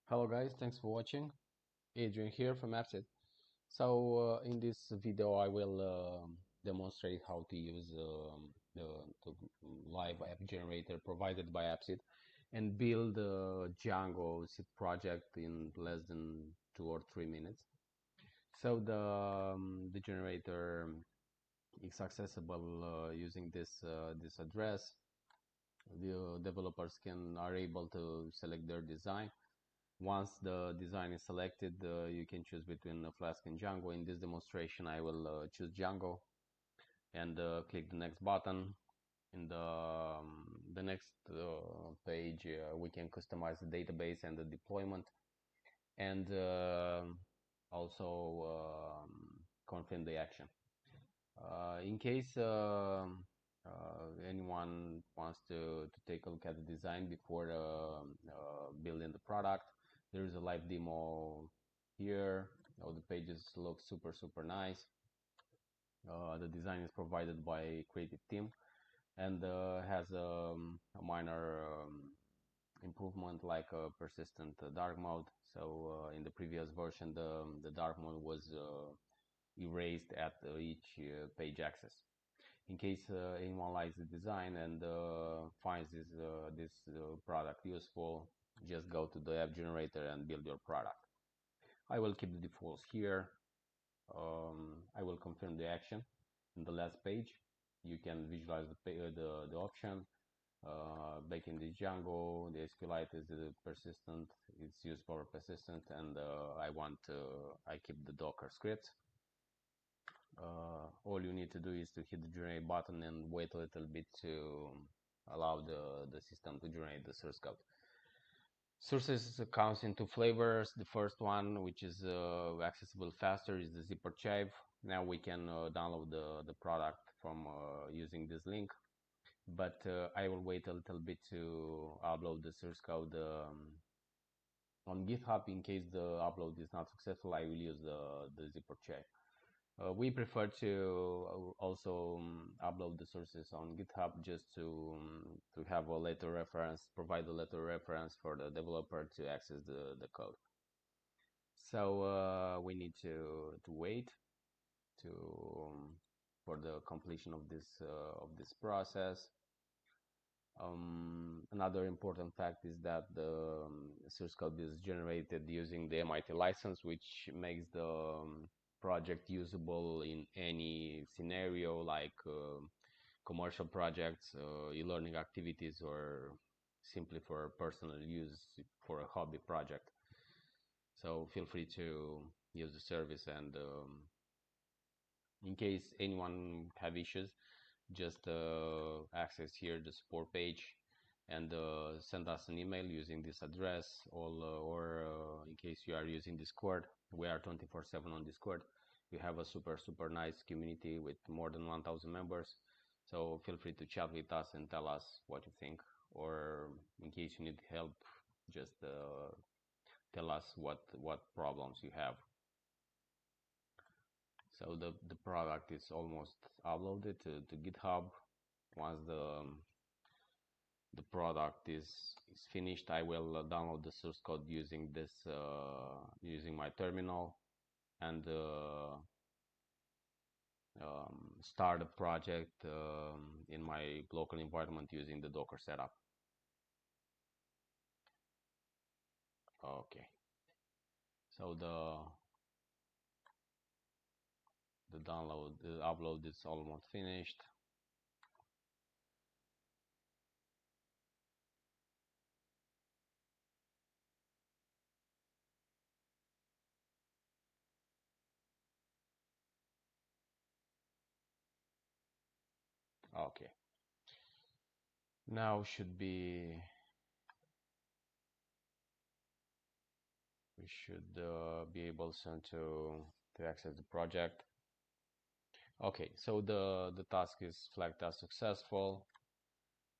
Hello guys, thanks for watching. Adrian here from AppSeed. So in this video I will demonstrate how to use the live app generator provided by AppSeed and build a Django seed project in less than 2 or 3 minutes. So the generator is accessible using this address. The developers are able to select their design. Once the design is selected, you can choose between Flask and Django. In this demonstration, I will choose Django and click the next button. In the next page, we can customize the database and the deployment, and also confirm the action. In case anyone wants to take a look at the design before building the product, there is a live demo here. All the pages look super nice. The design is provided by creative team and has a minor improvement like a persistent dark mode. So in the previous version, the dark mode was erased at each page access. In case anyone likes the design and finds this product useful, just go to the app generator and build your product. I will keep the defaults here. I will confirm the action in the last page. You can visualize the option. Backend is Django, the SQLite is the persistent, it's used for persistent, and I keep the Docker scripts. All you need to do is to hit the generate button and wait a little bit to allow the system to generate the source code. Sources comes in two flavors. The first one, which is accessible faster, is the zip archive. Now we can download the product from using this link, but I will wait a little bit to upload the source code on GitHub. In case the upload is not successful, I will use the zip archive. We prefer to also upload the sources on GitHub just to have a letter reference, provide a letter reference for the developer to access the code. So we need to wait to for the completion of this process. Another important fact is that the source code is generated using the MIT license, which makes the project usable in any scenario like commercial projects, e-learning activities, or simply for personal use for a hobby project. So feel free to use the service, and in case anyone have issues, just access here the support page and send us an email using this address, or in case you are using Discord, we are 24/7 on Discord. We have a super nice community with more than 1,000 members, so feel free to chat with us and tell us what you think, or in case you need help, just tell us what problems you have. So the product is almost uploaded to GitHub. Once the product is finished, I will download the source code using this using my terminal and start a project in my local environment using the Docker setup. Okay, so the upload is almost finished. Okay, now we should be able soon to access the project. Okay, so the task is flagged as successful.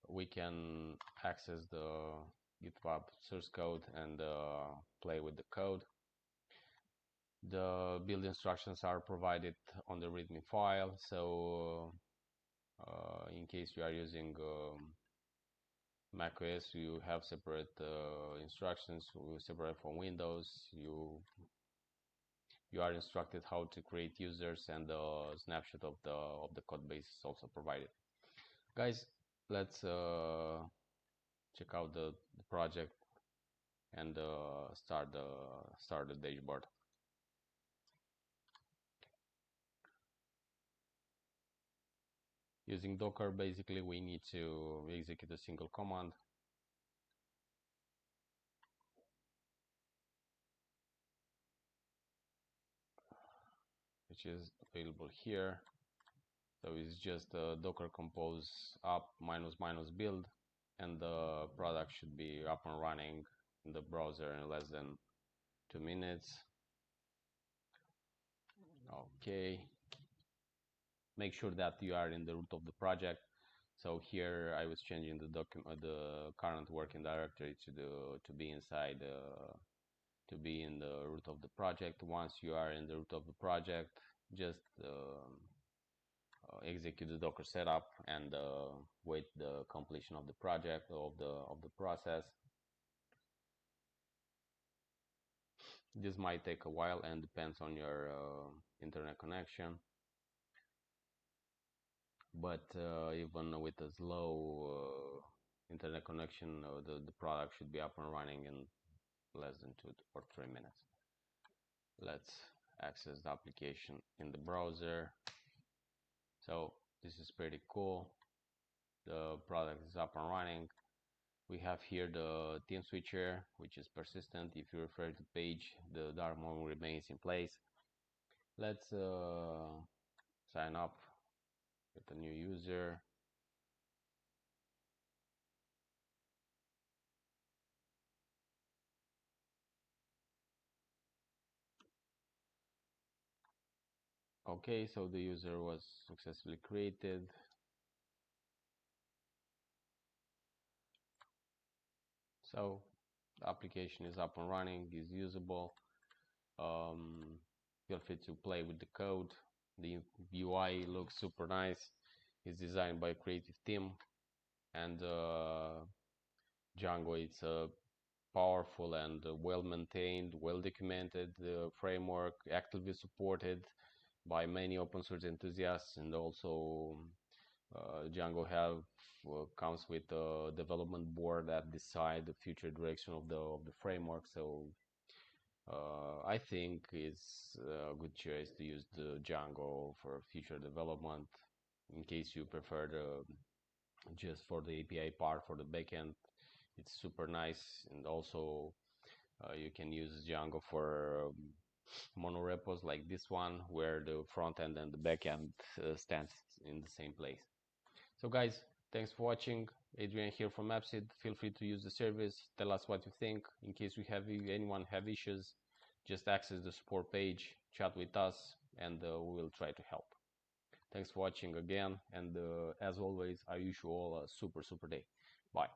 We can access the GitHub source code and play with the code. The build instructions are provided on the README file, so in case you are using macOS, you have separate instructions separate from Windows. You are instructed how to create users, and the snapshot of the code base is also provided. Guys, let's check out the project and start the dashboard. Using Docker, basically we need to execute a single command. Which is available here. So it's just docker compose app -- build, and the product should be up and running in the browser in less than 2 minutes. Okay, make sure that you are in the root of the project. So here I was changing the current working directory to be inside to be in the root of the project. Once you are in the root of the project, just execute the Docker setup and wait the completion of the project of the process. This might take a while and depends on your internet connection, but even with a slow internet connection, the product should be up and running in less than 2 or 3 minutes. Let's access the application in the browser. So this is pretty cool. The product is up and running. We have here the theme switcher, which is persistent. If you refer to the page, the dark mode remains in place. Let's sign up with a new user. Okay, so the user was successfully created. So the application is up and running, is usable. Feel free to play with the code. The UI looks super nice. It's designed by a creative team, and Django, it's a powerful and well maintained, well documented framework, actively supported by many open source enthusiasts, and also Django comes with a development board that decide the future direction of the framework. So I think it's a good choice to use the Django for future development. In case you prefer just for the API part for the backend, it's super nice, and also you can use Django for monorepos like this one, where the front end and the back end stands in the same place. So guys, thanks for watching. Adrian here from AppSeed. Feel free to use the service. Tell us what you think. In case anyone have issues, just access the support page, chat with us, and we will try to help. Thanks for watching again, and as always, I wish you all a super day. Bye.